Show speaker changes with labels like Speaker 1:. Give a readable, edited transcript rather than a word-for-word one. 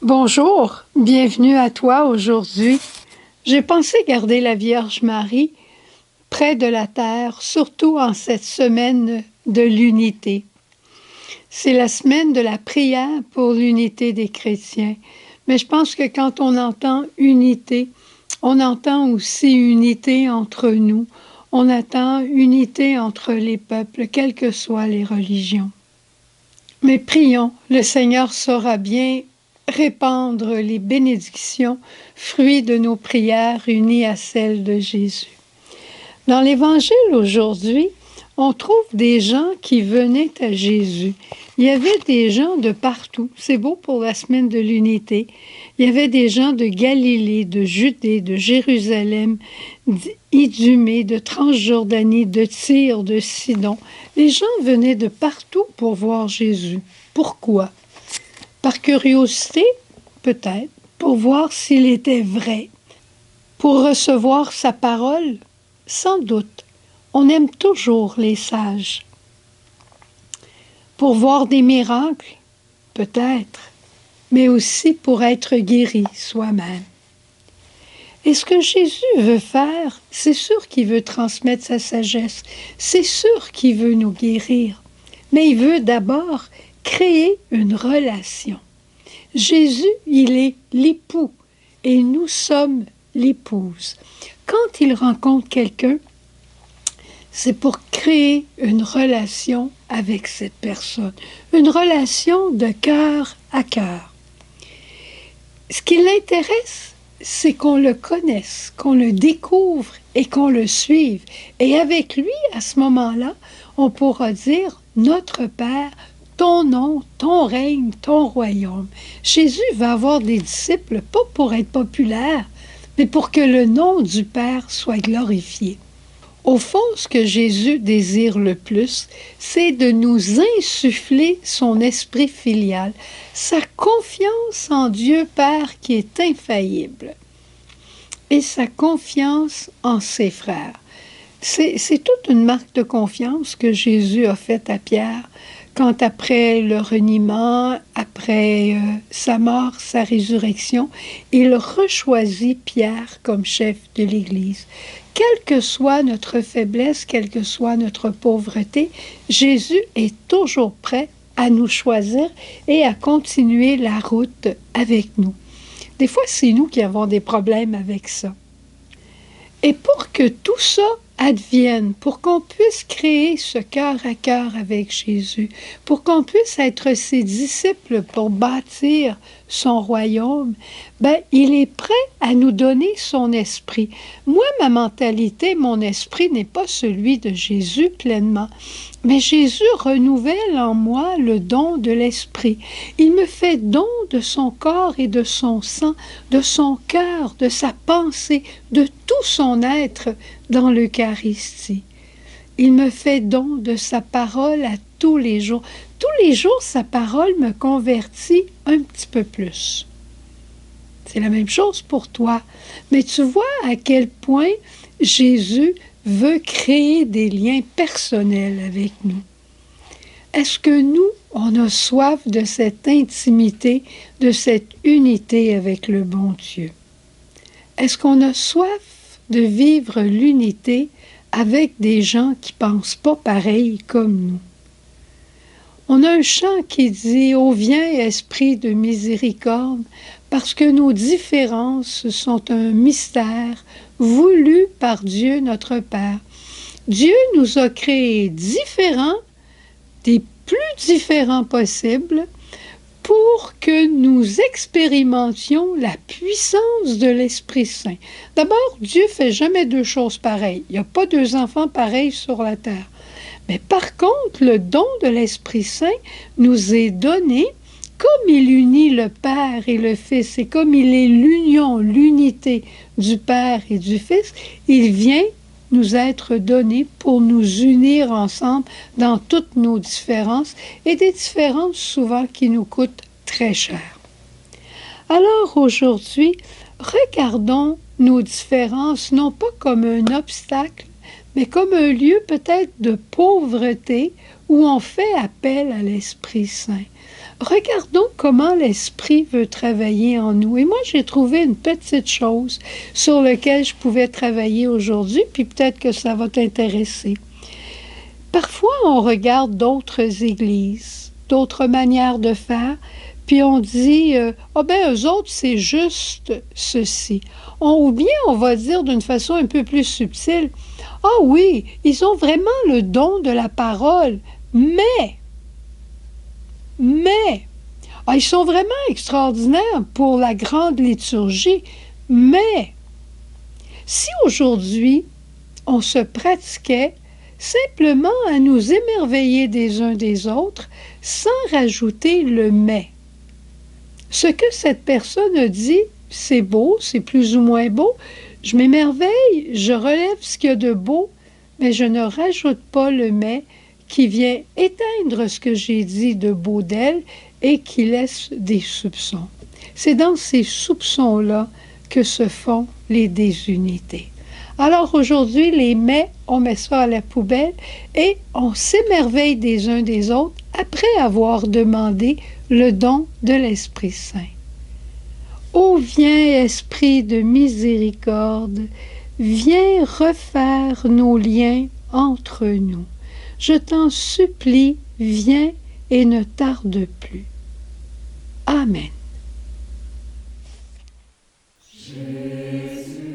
Speaker 1: Bonjour, bienvenue à toi aujourd'hui. J'ai pensé garder la Vierge Marie près de la terre, surtout en cette semaine de l'unité. C'est la semaine de la prière pour l'unité des chrétiens. Mais je pense que quand on entend unité, on entend aussi unité entre nous. On attend unité entre les peuples, quelles que soient les religions. Mais prions, le Seigneur saura bien répandre les bénédictions, fruits de nos prières unies à celles de Jésus. Dans l'Évangile aujourd'hui, on trouve des gens qui venaient à Jésus. Il y avait des gens de partout. C'est beau pour la semaine de l'unité. Il y avait des gens de Galilée, de Judée, de Jérusalem, d'Idumée, de Transjordanie, de Tyr, de Sidon. Les gens venaient de partout pour voir Jésus. Pourquoi? Par curiosité, peut-être, pour voir s'il était vrai, pour recevoir sa parole, sans doute. On aime toujours les sages. Pour voir des miracles, peut-être, mais aussi pour être guéri soi-même. Et ce que Jésus veut faire, c'est sûr qu'il veut transmettre sa sagesse, c'est sûr qu'il veut nous guérir, mais il veut d'abord créer une relation. Jésus, il est l'époux et nous sommes l'épouse. Quand il rencontre quelqu'un, c'est pour créer une relation avec cette personne, une relation de cœur à cœur. Ce qui l'intéresse, c'est qu'on le connaisse, qu'on le découvre et qu'on le suive. Et avec lui, à ce moment-là, on pourra dire « Notre Père, ton nom, ton règne, ton royaume ». Jésus va avoir des disciples, pas pour être populaire, mais pour que le nom du Père soit glorifié. Au fond, ce que Jésus désire le plus, c'est de nous insuffler son esprit filial, sa confiance en Dieu Père qui est infaillible, et sa confiance en ses frères. C'est toute une marque de confiance que Jésus a faite à Pierre, quand après le reniement, après sa mort, sa résurrection, il rechoisit Pierre comme chef de l'Église. Quelle que soit notre faiblesse, quelle que soit notre pauvreté, Jésus est toujours prêt à nous choisir et à continuer la route avec nous. Des fois, c'est nous qui avons des problèmes avec ça. Et pour que tout ça advienne, pour qu'on puisse créer ce cœur à cœur avec Jésus, pour qu'on puisse être ses disciples pour bâtir son royaume, il est prêt à nous donner son esprit. Moi, ma mentalité, mon esprit n'est pas celui de Jésus pleinement, mais Jésus renouvelle en moi le don de l'esprit. Il me fait don de son corps et de son sang, de son cœur, de sa pensée, de tout son être dans l'Eucharistie. Il me fait don de sa parole à tous les jours. Tous les jours, sa parole me convertit un petit peu plus. C'est la même chose pour toi. Mais tu vois à quel point Jésus veut créer des liens personnels avec nous. Est-ce que nous, on a soif de cette intimité, de cette unité avec le bon Dieu? Est-ce qu'on a soif de vivre l'unité avec des gens qui ne pensent pas pareil comme nous? On a un chant qui dit « Ô viens, esprit de miséricorde », parce que nos différences sont un mystère voulu par Dieu notre Père. Dieu nous a créés différents, des plus différents possibles, pour que nous expérimentions la puissance de l'Esprit Saint. D'abord, Dieu ne fait jamais deux choses pareilles. Il n'y a pas deux enfants pareils sur la terre. Mais par contre, le don de l'Esprit Saint nous est donné comme il unit le Père et le Fils, et comme il est l'union, l'unité du Père et du Fils, il vient nous être donné pour nous unir ensemble dans toutes nos différences, et des différences souvent qui nous coûtent très cher. Alors aujourd'hui, regardons nos différences non pas comme un obstacle, mais comme un lieu peut-être de pauvreté où on fait appel à l'Esprit Saint. Regardons comment l'Esprit veut travailler en nous. Et moi, j'ai trouvé une petite chose sur laquelle je pouvais travailler aujourd'hui, puis peut-être que ça va t'intéresser. Parfois, on regarde d'autres églises, d'autres manières de faire, puis on dit, ah ben, eux autres, c'est juste ceci. Ou bien on va dire d'une façon un peu plus subtile, ah oui, ils ont vraiment le don de la parole, mais, ils sont vraiment extraordinaires pour la grande liturgie, mais, si aujourd'hui, on se pratiquait simplement à nous émerveiller des uns des autres sans rajouter le mais. Ce que cette personne a dit, c'est beau, c'est plus ou moins beau, je m'émerveille, je relève ce qu'il y a de beau, mais je ne rajoute pas le mais qui vient éteindre ce que j'ai dit de beau d'elle et qui laisse des soupçons. C'est dans ces soupçons-là que se font les désunités. Alors aujourd'hui, les mais, on met ça à la poubelle et on s'émerveille des uns des autres après avoir demandé le don de l'Esprit Saint. Ô viens, Esprit de miséricorde, viens refaire nos liens entre nous. Je t'en supplie, viens et ne tarde plus. Amen. Jésus.